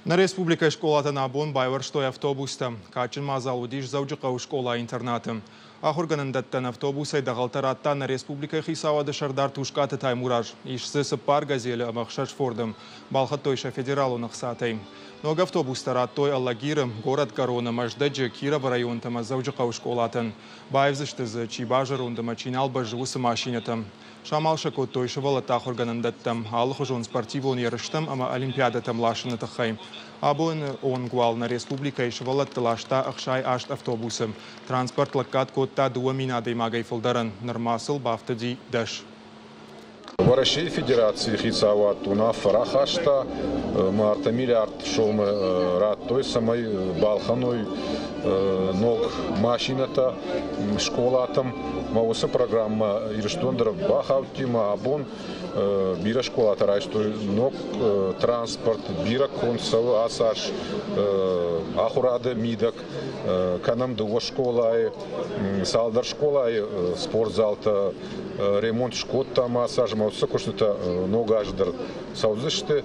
На республика школата Набон байварштой автобуста. Качин мазалудиш заужықау школа-интернаты. Ахурганындаттан автобусай дағалтараттан на республика хисавады шардар тушкаты таймураж. Ишсы сыппар газелі амақшаш фордым. Балхаттойша федералу сатай. Ног автобустар аттой Аллагирым, город Корона, Маждаджи, Кирова районтама заужықау школатын. Байвзыштызы Чибажарундама чиналба живусы машинетам. Шамалша коттой шывалата ахурганындаттам. Алхужон спортивон ярыштам, ама олимпиадатам лашыны тахай. Абон он гуал на республика и шывалат талашта ахшай ашт автобусым. Транспорт лаккат котта дуа минады магай фылдаран. Нормасыл бафтади даш. В России Федерации хисават уна фарахашта марта миллиард шомы рад той самой балханой ног машината школатам мауса программа ирштондер бахаутима абон бира школата райстой ног транспорт бира консал асаш ахурада мидак канам дуа школай салдар школай спортзалта ремонт шкотта массаж мауса кошта нога аждар саузышты.